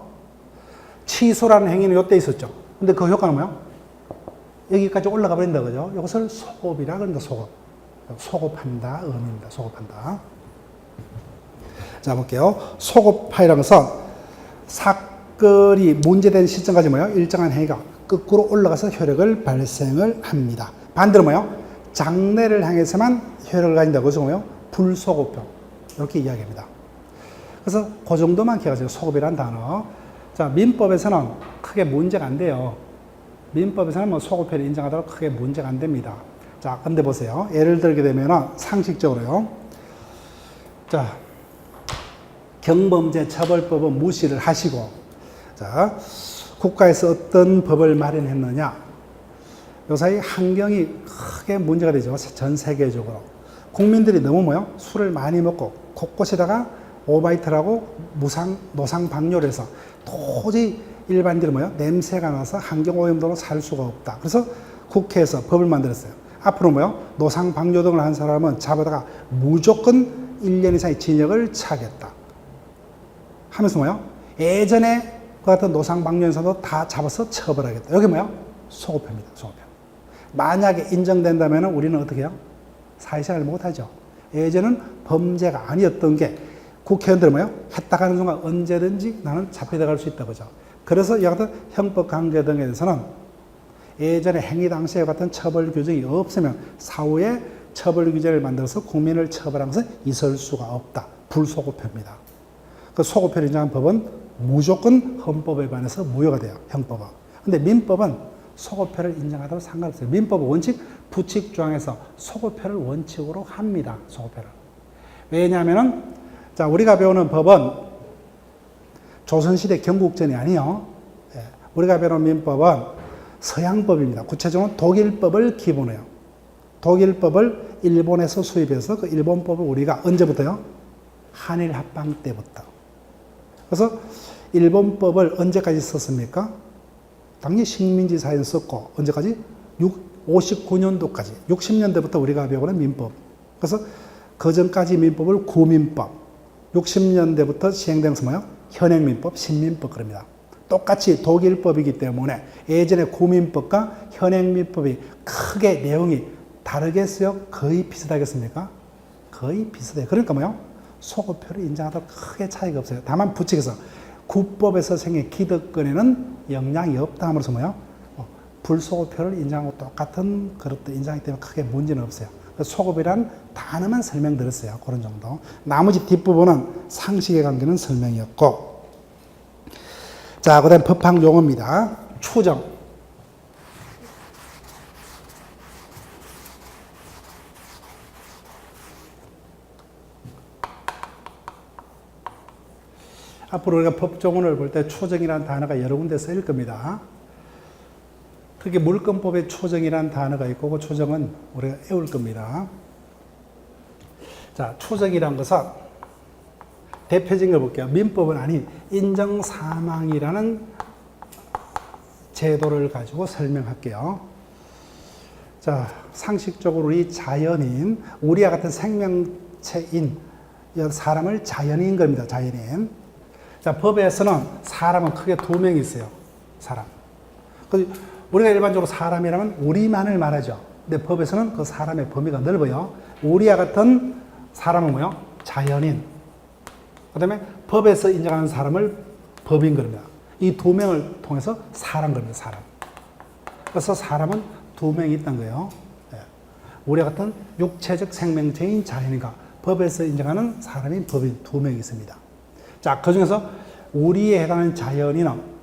취소라는 행위는 요때 있었죠. 근데 그 효과는 뭐요? 여기까지 올라가 버린다, 그죠? 이것을 소급이라 그런다, 소급. 소급한다, 의미입니다. 소급한다. 자, 볼게요. 소급하이라는 것은 사건이 문제된 시점까지 뭐요? 일정한 행위가 거꾸로 올라가서 효력을 발생을 합니다. 반대로 뭐요? 장래를 향해서만 효력을 가진다. 그래서 뭐요? 불소급형. 이렇게 이야기합니다. 그래서 그 정도만 기억하세요. 소급이라는 단어. 자, 민법에서는 크게 문제가 안 돼요. 민법에서는 뭐 소급효를 인정하도록 크게 문제가 안 됩니다. 자, 근데 보세요. 예를 들게 되면 상식적으로요. 자, 경범죄 처벌법은 무시를 하시고, 자, 국가에서 어떤 법을 마련했느냐. 요사이 환경이 크게 문제가 되죠. 전 세계적으로. 국민들이 너무 뭐요? 술을 많이 먹고 곳곳에다가 오바이트라고 노상방뇨를 해서 도저히 일반인들은 뭐요? 냄새가 나서 환경오염도로 살 수가 없다. 그래서 국회에서 법을 만들었어요. 앞으로 뭐요? 노상방뇨 등을 한 사람은 잡아다가 무조건 1년 이상의 징역을 차겠다. 하면서 뭐요? 예전에 그 같은 노상방뇨 사도 다 잡아서 처벌하겠다. 여기 뭐요? 소급입니다. 소급표. 만약에 인정된다면 우리는 어떻게 해요? 사회생활을 못하죠. 예전은 범죄가 아니었던 게 국회의원들은 뭐요? 했다 가는 순간 언제든지 나는 잡혀들어갈 수 있다 그죠. 그래서 이 같은 형법 강제 등에 대해서는 예전에 행위 당시에 같은 처벌 규정이 없으면 사후에 처벌 규정을 만들어서 국민을 처벌한 것은 있을 수가 없다. 불소급표입니다. 그 소급표를 인정한 법은 무조건 헌법에 반해서 무효가 돼요. 형법은. 근데 민법은 소급표를 인정하도록 상관없어요. 민법 원칙 부칙 조항에서 소급표를 원칙으로 합니다. 소급표를. 왜냐하면은 자 우리가 배우는 법은 조선시대 경국전이 아니요. 예. 우리가 배우는 민법은 서양법입니다. 구체적으로 독일법을 기본으로 해요. 독일법을 일본에서 수입해서 그 일본법을 우리가 언제부터요? 한일 합방 때부터. 그래서 일본법을 언제까지 썼습니까? 당연히 식민지 사회에 썼고 언제까지? 59년도까지 60년대부터 우리가 배우는 민법. 그래서 그 전까지 민법을 구민법 60년대부터 시행된 것은 뭐예요? 현행민법, 신민법 그럽니다. 똑같이 독일법이기 때문에 예전에 구민법과 현행민법이 크게 내용이 다르겠어요? 거의 비슷하겠습니까? 거의 비슷해요. 그러니까 뭐예요? 소급표를 인정하도록 크게 차이가 없어요. 다만 부칙에서 구법에서 생긴 기득권에는 영향이 없다 함으로써 뭐예요? 불소급표를 인정하고 똑같은 그릇도 인정하기 때문에 크게 문제는 없어요. 소급이란 단어만 설명드렸어요. 그런 정도. 나머지 뒷부분은 상식의 관계는 설명이었고. 자, 그 다음 법학 용어입니다. 추정. 앞으로 우리가 법조문을 볼 때 추정이라는 단어가 여러 군데 쓰일 겁니다. 특히 물권법에 추정이라는 단어가 있고 그 추정은 우리가 외울 겁니다. 자, 추정이라는 것은 대표적인 걸 볼게요. 민법은 아닌 인정사망이라는 제도를 가지고 설명할게요. 자, 상식적으로 우리 자연인, 우리와 같은 생명체인 사람을 자연인 겁니다. 자연인. 자, 법에서는 사람은 크게 두 명이 있어요. 사람. 우리가 일반적으로 사람이라면 우리만을 말하죠. 근데 법에서는 그 사람의 범위가 넓어요. 우리와 같은 사람은 뭐요? 자연인. 그 다음에 법에서 인정하는 사람을 법인 겁니다. 이 두 명을 통해서 사람 겁니다. 사람. 그래서 사람은 두 명이 있다는 거예요. 우리와 같은 육체적 생명체인 자연인과 법에서 인정하는 사람인 법인 두 명이 있습니다. 자, 그 중에서 우리에 해당하는 자연인은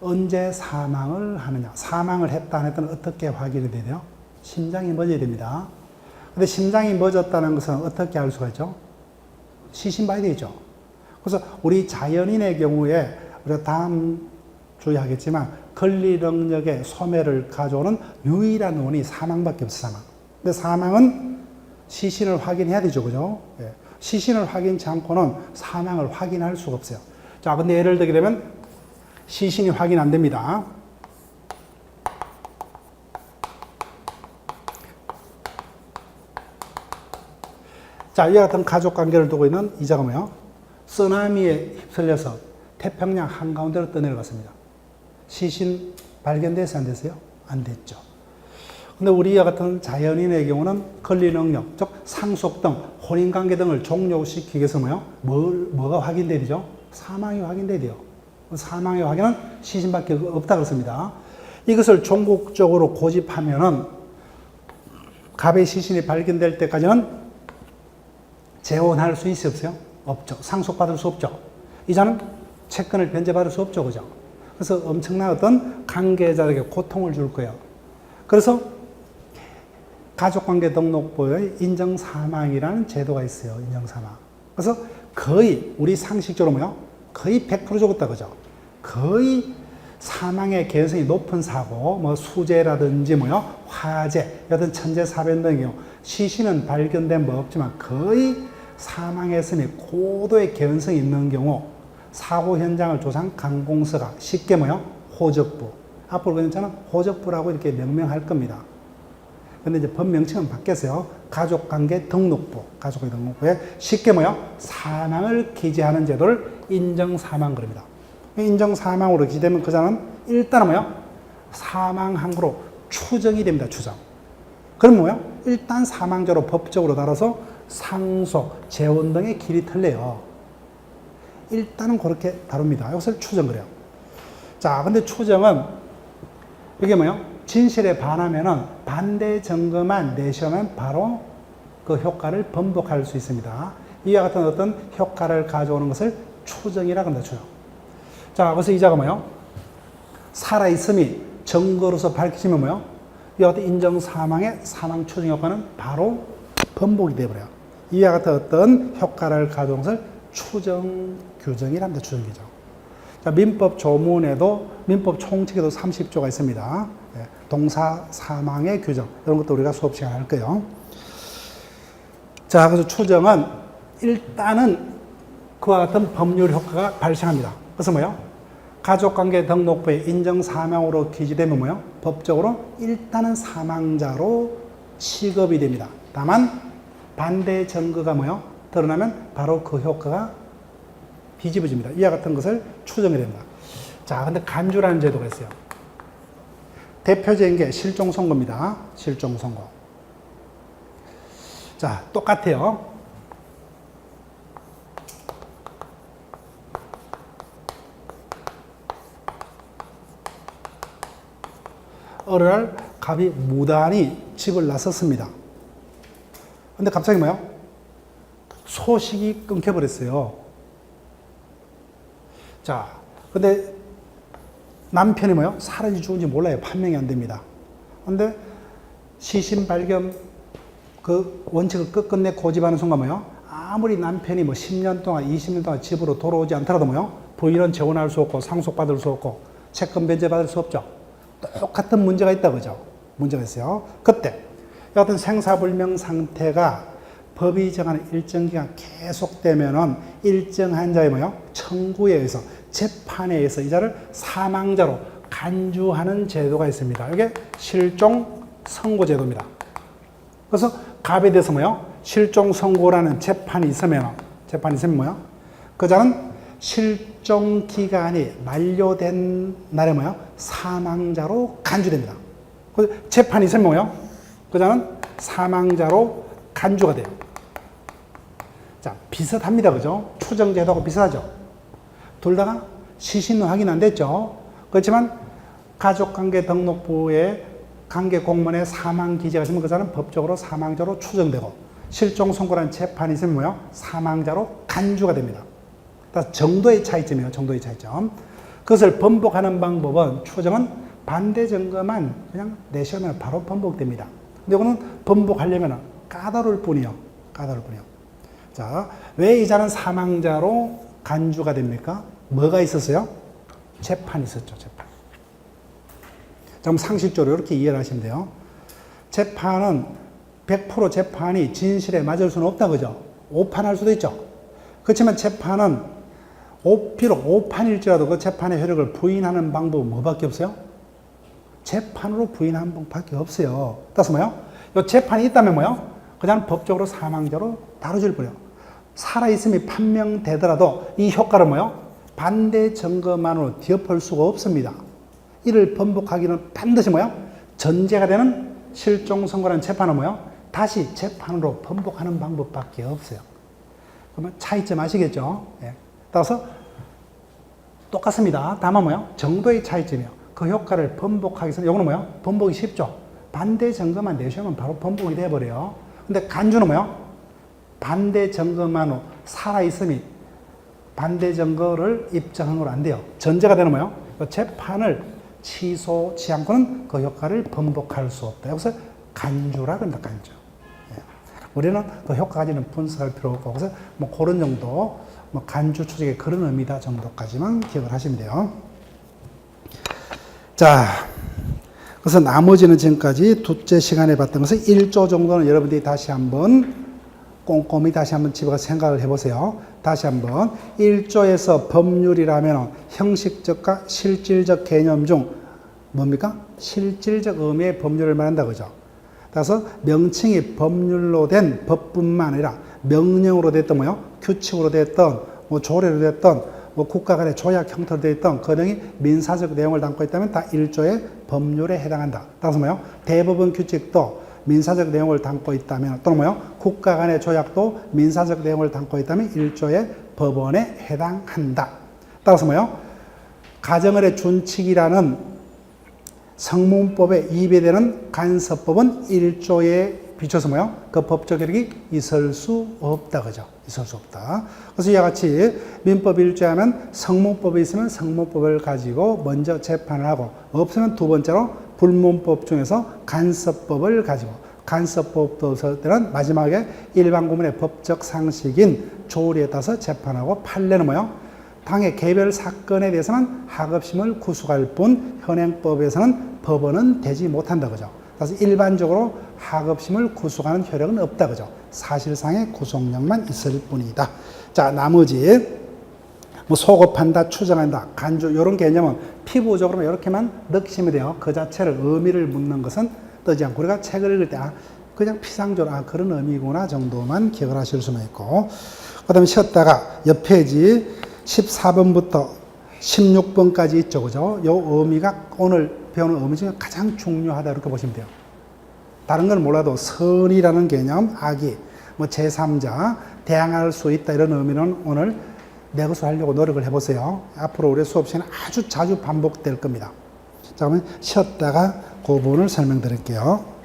언제 사망을 하느냐. 사망을 했다 안 했다는 어떻게 확인이 돼요? 심장이 멎어야 됩니다. 근데 심장이 멎었다는 것은 어떻게 알 수가 있죠? 시신 봐야 되죠. 그래서 우리 자연인의 경우에 우리가 다음 주에 하겠지만 권리능력의 소멸을 가져오는 유일한 원인이 사망밖에 없어요. 사망. 근데 사망은 시신을 확인해야 되죠. 그죠? 예. 시신을 확인치 않고는 사망을 확인할 수가 없어요. 자, 근데 예를 들게 되면 시신이 확인 안 됩니다. 자, 이와 같은 가족 관계를 두고 있는 이자가 뭐예요? 쓰나미에 휩쓸려서 태평양 한가운데로 떠내려갔습니다. 시신 발견돼서 안 됐어요? 안 됐죠. 근데 우리와 같은 자연인의 경우는 권리 능력, 즉 상속 등 혼인관계 등을 종료시키기 위해서 뭐가 확인돼야 되죠? 사망이 확인돼야 돼요. 사망의 확인은 시신밖에 없다 그렇습니다. 이것을 종국적으로 고집하면은 갑의 시신이 발견될 때까지는 재혼할 수 있어요? 없어요? 없죠. 상속받을 수 없죠. 이자는 채권을 변제받을 수 없죠. 그죠? 그래서 엄청난 어떤 관계자에게 고통을 줄 거예요. 그래서 가족관계 등록부에 인정사망이라는 제도가 있어요. 인정사망. 그래서 거의 우리 상식적으로 거의 100% 적었다 그죠? 거의 사망의 개연성이 높은 사고, 수재라든지 화재, 여튼 천재사변 등의 경우 시신은 발견된 바 없지만 거의 사망의 고도의 개연성이 있는 경우 사고 현장을 조사한 관공서가 쉽게 호적부. 앞으로 그냥 호적부라고 이렇게 명명할 겁니다. 근데 이제 법 명칭은 바뀌었어요. 가족관계 등록부. 가족관계 등록부에 쉽게 사망을 기재하는 제도를 인정사망 그럽니다. 인정사망으로 기재되면 그 자는 일단은 사망한 거로 추정이 됩니다. 추정. 그럼 뭐예요? 일단 사망자로 법적으로 다뤄서 상속, 재혼 등의 길이 틀려요. 일단은 그렇게 다룹니다. 이것을 추정 그래요. 자, 근데 추정은 이게 뭐예요? 진실에 반하면은 반대 증거만 내시하면 바로 그 효과를 번복할 수 있습니다. 이와 같은 어떤 효과를 가져오는 것을 추정이라고 합니다. 추정. 자, 그래서 이자가 뭐예요? 살아있음이 증거로서 밝혀지면 뭐예요? 이와 같은 인정 사망의 사망 추정 효과는 바로 번복이 되어버려요. 이와 같은 어떤 효과를 가져오는 것을 추정 규정이라 합니다. 추정 규정. 자, 민법 조문에도 민법 총칙에도 30조가 있습니다. 동사 사망의 규정 이런 것도 우리가 수업 시간에 할 거예요. 자, 그래서 추정은 일단은 그와 같은 법률 효과가 발생합니다. 그래서 뭐요? 가족관계 등록부에 인정 사망으로 기재되면 뭐요? 법적으로 일단은 사망자로 취급이 됩니다. 다만 반대 증거가 뭐요? 드러나면 바로 그 효과가 뒤집어집니다. 이와 같은 것을 추정이 됩니다. 자, 근데 간주라는 제도가 있어요. 대표적인 게 실종선고입니다. 실종선고. 자, 똑같아요. 어느 날 갑이 무단히 집을 나섰습니다. 근데 갑자기 뭐요? 소식이 끊겨버렸어요. 자, 근데 남편이 뭐요? 살인지 죽은지 몰라요. 판명이 안 됩니다. 근데 시신 발견 그 원칙을 끝끝내 고집하는 순간 뭐요? 아무리 남편이 뭐 10년 동안, 20년 동안 집으로 돌아오지 않더라도 뭐요? 부인은 재혼할 수 없고 상속받을 수 없고 채권 변제받을 수 없죠. 똑같은 문제가 있다 그죠? 문제가 있어요. 그때 어떤 생사불명 상태가 법이 정하는 일정 기간 계속되면은 일정한 자의 뭐요? 청구에 의해서 재판에 의해서 이자를 사망자로 간주하는 제도가 있습니다. 이게 실종 선고 제도입니다. 그래서 갑에 대해서 뭐요? 실종 선고라는 재판이 있으면 뭐요? 그 자는 실종 기간이 만료된 날에 뭐요? 사망자로 간주됩니다. 그 재판이 있으면 뭐요? 그 자는 사망자로 간주가 돼요. 자, 비슷합니다. 그죠? 추정제도하고 비슷하죠? 둘 다가 시신은 확인 안 됐죠? 그렇지만 가족관계 등록부에 관계 공문에 사망 기재가 있으면 그 사람은 법적으로 사망자로 추정되고 실종 선고라는 재판이 있으면 뭐요? 사망자로 간주가 됩니다. 정도의 차이점이에요. 정도의 차이점. 그것을 번복하는 방법은 추정은 반대 증거만 그냥 내시하면 바로 번복됩니다. 근데 이거는 번복하려면 까다로울 뿐이요. 까다로울 뿐이요. 자, 왜 이자는 사망자로 간주가 됩니까? 뭐가 있었어요? 재판이 있었죠. 재판. 자, 그럼 상식적으로 이렇게 이해를 하시면 돼요. 재판은 100% 재판이 진실에 맞을 수는 없다 그죠? 오판할 수도 있죠. 그렇지만 재판은 비록 오판일지라도 그 재판의 효력을 부인하는 방법은 뭐밖에 없어요? 재판으로 부인하는 방법밖에 없어요. 따라서 뭐요? 이 재판이 있다면 뭐요? 그냥 법적으로 사망자로 다뤄질 거예요. 살아있음이 판명되더라도 이 효과를 뭐요? 반대 증거만으로 뒤엎을 수가 없습니다. 이를 번복하기는 반드시 뭐요? 전제가 되는 실종 선고라는 재판은 뭐요? 다시 재판으로 번복하는 방법밖에 없어요. 그러면 차이점 아시겠죠? 예. 따라서 똑같습니다. 다만 뭐요? 정도의 차이점이요. 그 효과를 번복하기 위해서 이거는 뭐요? 번복이 쉽죠. 반대 증거만 내시면 바로 번복이 돼버려요. 근데 간주는 뭐요? 반대 증거만으로 살아있음이 반대 증거를 입증한 건 안 돼요. 전제가 되는 뭐요? 재판을 취소치 않고는 그 효과를 번복할 수 없다. 여기서 간주라 그런다. 간주. 예. 우리는 그 효과까지는 분석할 필요 없고 그래서 뭐 그런 정도 간주 추적의 그런 의미다 정도까지만 기억을 하시면 돼요. 자, 그래서 나머지는 지금까지 둘째 시간에 봤던 것은 1조 정도는 여러분들이 다시 한번 꼼꼼히 다시 한번 집에 가서 생각을 해보세요. 다시 한번 1조에서 법률이라면 형식적과 실질적 개념 중 뭡니까? 실질적 의미의 법률을 말한다 그죠? 따라서 명칭이 법률로 된 법뿐만 아니라 명령으로 됐던 뭐요? 규칙으로 됐던 뭐 조례로 됐던 뭐 국가 간의 조약 형태로 되어 있던 그 등이 민사적 내용을 담고 있다면 다 1조의 법률에 해당한다. 따라서 뭐요? 대법원 규칙도 민사적 내용을 담고 있다면 또는 뭐요? 국가 간의 조약도 민사적 내용을 담고 있다면 1조의 법원에 해당한다. 따라서 뭐요? 가정을의 준칙이라는 성문법에 위배되는 간섭법은 1조에 비춰서 뭐요? 그 법적 효력이 있을 수 없다. 그죠? 있을 수 없다. 그래서 이와 같이 민법 1조에 하면 성문법이 있으면 성문법을 가지고 먼저 재판을 하고 없으면 두 번째로 불문법 중에서 간섭법을 가지고 간섭법도 없을 때는 마지막에 일반 구문의 법적 상식인 조리에 따라서 재판하고 판례는 뭐요? 당의 개별 사건에 대해서는 하급심을 구속할 뿐 현행법에서는 법원은 되지 못한다. 그죠? 그래서 일반적으로 하급심을 구속하는 효력은 없다. 그죠? 사실상의 구속력만 있을 뿐이다. 자, 나머지 뭐 소급한다, 추정한다, 간주 이런 개념은 피부적으로 이렇게만 느끼시면 돼요. 그 자체를 의미를 묻는 것은 뜨지 않고 우리가 책을 읽을 때 그냥 피상적으로 그런 의미구나 정도만 기억을 하실 수는 있고 그 다음에 쉬었다가 옆 페이지 14번부터 16번까지 있죠. 그죠? 요 의미가 오늘 배우는 의미 중에 가장 중요하다 이렇게 보시면 돼요. 다른 건 몰라도 선이라는 개념, 악이, 뭐 제3자, 대항할 수 있다 이런 의미는 오늘 내 것을 하려고 노력을 해보세요. 앞으로 우리 수업 시간에 아주 자주 반복될 겁니다. 자, 그러면 쉬었다가 그 부분을 설명드릴게요.